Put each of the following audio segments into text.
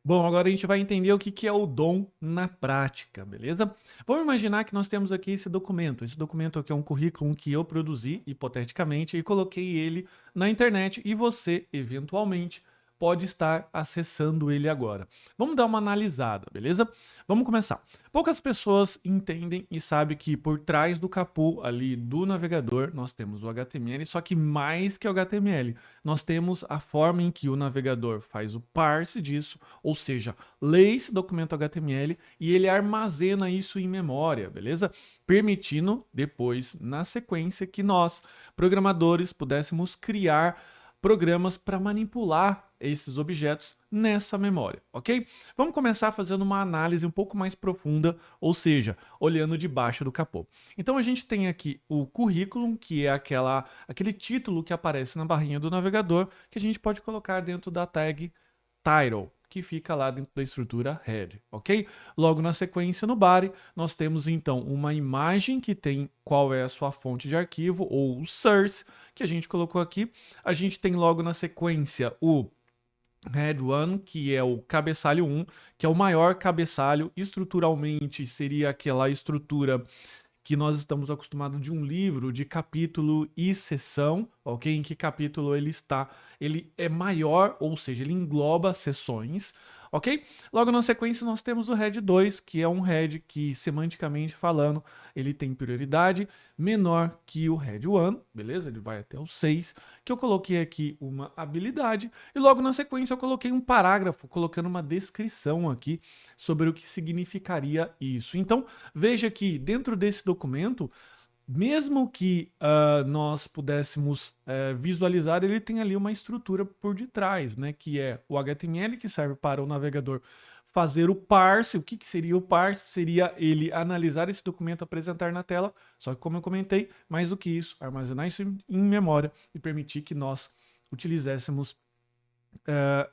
Bom, agora a gente vai entender o que que é o DOM na prática, beleza? Vamos imaginar que nós temos aqui esse documento. Esse documento aqui é um currículo que eu produzi, hipoteticamente, e coloquei ele na internet e você, eventualmente, pode estar acessando ele agora. Vamos dar uma analisada, beleza? Vamos começar. Poucas pessoas entendem e sabem que por trás do capô ali do navegador nós temos o HTML, só que mais que o HTML, nós temos a forma em que o navegador faz o parse disso, ou seja, lê esse documento HTML e ele armazena isso em memória, beleza? Permitindo depois, na sequência, que nós, programadores, pudéssemos criar programas para manipular esses objetos nessa memória, ok? Vamos começar fazendo uma análise um pouco mais profunda, ou seja, olhando debaixo do capô. Então a gente tem aqui o currículo, que é aquele título que aparece na barrinha do navegador, que a gente pode colocar dentro da tag title, que fica lá dentro da estrutura head, ok? Logo na sequência, no body, nós temos então uma imagem que tem qual é a sua fonte de arquivo, ou o source, que a gente colocou aqui. A gente tem logo na sequência o Head 1, que é o cabeçalho 1, que é o maior cabeçalho. Estruturalmente, seria aquela estrutura que nós estamos acostumados de um livro, de capítulo e seção, ok? Em que capítulo ele está, ele é maior, ou seja, ele engloba seções, ok? Logo na sequência nós temos o head 2, que é um head que, semanticamente falando, ele tem prioridade menor que o head 1, beleza? Ele vai até o 6, que eu coloquei aqui uma habilidade, e logo na sequência eu coloquei um parágrafo, colocando uma descrição aqui sobre o que significaria isso. Então, veja que dentro desse documento, mesmo que nós pudéssemos visualizar, ele tem ali uma estrutura por detrás, né? Que é o HTML, que serve para o navegador fazer o parse. O que que seria o parse? Seria ele analisar esse documento, apresentar na tela, só que como eu comentei, mais do que isso, armazenar isso em memória e permitir que nós utilizássemos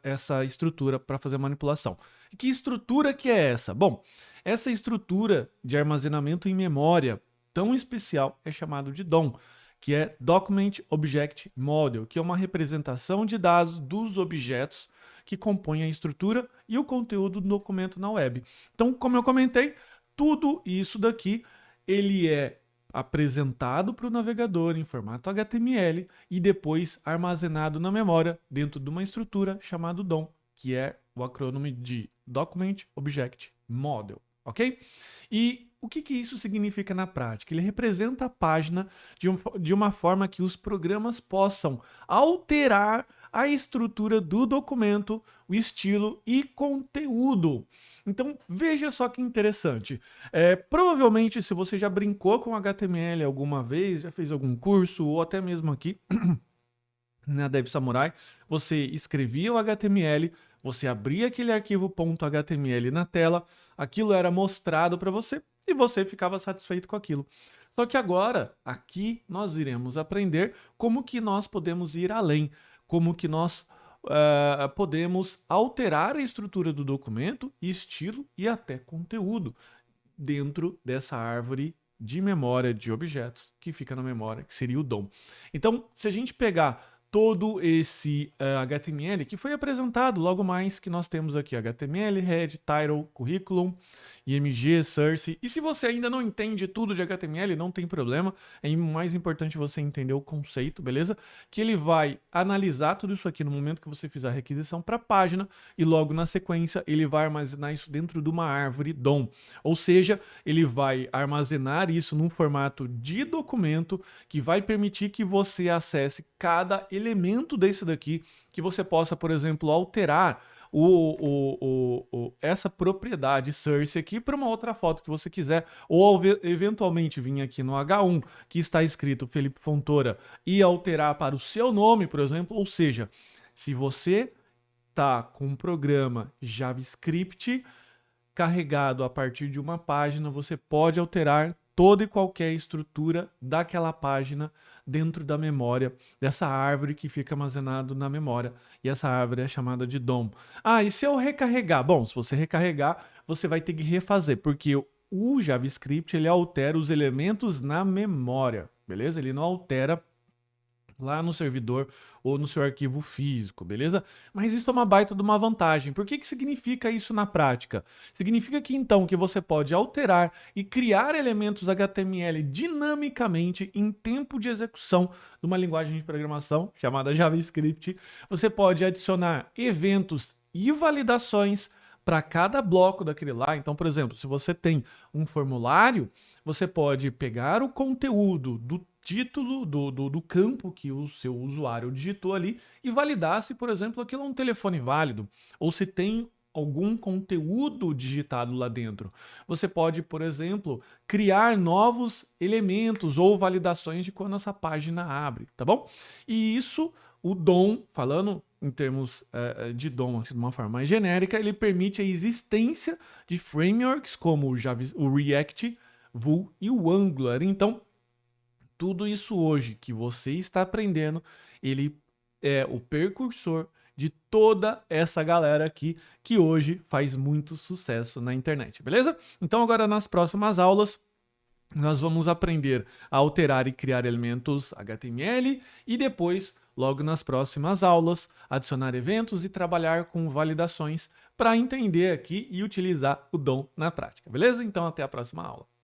essa estrutura para fazer a manipulação. E que estrutura que é essa? Bom, essa estrutura de armazenamento em memória tão especial é chamado de DOM, que é Document Object Model, que é uma representação de dados dos objetos que compõem a estrutura e o conteúdo do documento na web. Então, como eu comentei, tudo isso daqui ele é apresentado para o navegador em formato HTML e depois armazenado na memória dentro de uma estrutura chamada DOM, que é o acrônimo de Document Object Model, ok? E o que que isso significa na prática? Ele representa a página de uma forma que os programas possam alterar a estrutura do documento, o estilo e conteúdo. Então, veja só que interessante. Provavelmente, se você já brincou com HTML alguma vez, já fez algum curso, ou até mesmo aqui na Dev Samurai, você escrevia o HTML, você abria aquele arquivo .html na tela, aquilo era mostrado para você e você ficava satisfeito com aquilo. Só que agora, aqui, nós iremos aprender como que nós podemos ir além, como que nós podemos alterar a estrutura do documento, estilo e até conteúdo dentro dessa árvore de memória de objetos que fica na memória, que seria o DOM. Então, se a gente pegar todo esse HTML que foi apresentado logo mais que nós temos aqui HTML, head, title, curriculum, IMG, source. E se você ainda não entende tudo de HTML, não tem problema, é mais importante você entender o conceito, beleza? Que ele vai analisar tudo isso aqui no momento que você fizer a requisição para a página e logo na sequência ele vai armazenar isso dentro de uma árvore DOM. Ou seja, ele vai armazenar isso num formato de documento que vai permitir que você acesse cada elemento desse daqui, que você possa, por exemplo, alterar essa propriedade source aqui para uma outra foto que você quiser, ou eventualmente vir aqui no H1 que está escrito Felipe Fontoura e alterar para o seu nome, por exemplo. Ou seja, se você tá com um programa JavaScript carregado a partir de uma página, você pode alterar toda e qualquer estrutura daquela página dentro da memória dessa árvore que fica armazenado na memória. E essa árvore é chamada de DOM. Ah, e se eu recarregar? Bom, se você recarregar, você vai ter que refazer, porque o JavaScript ele altera os elementos na memória, beleza? Ele não altera lá no servidor ou no seu arquivo físico, beleza? Mas isso é uma baita de uma vantagem. Por que que significa isso na prática? Significa que então que você pode alterar e criar elementos HTML dinamicamente em tempo de execução de uma linguagem de programação chamada JavaScript. Você pode adicionar eventos e validações para cada bloco daquele lá. Então, por exemplo, se você tem um formulário, você pode pegar o conteúdo do título do campo que o seu usuário digitou ali e validar se, por exemplo, aquilo é um telefone válido ou se tem algum conteúdo digitado lá dentro. Você pode, por exemplo, criar novos elementos ou validações de quando essa página abre, tá bom? E isso, o DOM, falando em termos de DOM assim, de uma forma mais genérica, ele permite a existência de frameworks como o React, Vue e o Angular. Então, tudo isso hoje que você está aprendendo, ele é o precursor de toda essa galera aqui que hoje faz muito sucesso na internet, beleza? Então agora nas próximas aulas nós vamos aprender a alterar e criar elementos HTML e depois, logo nas próximas aulas, adicionar eventos e trabalhar com validações para entender aqui e utilizar o DOM na prática, beleza? Então até a próxima aula.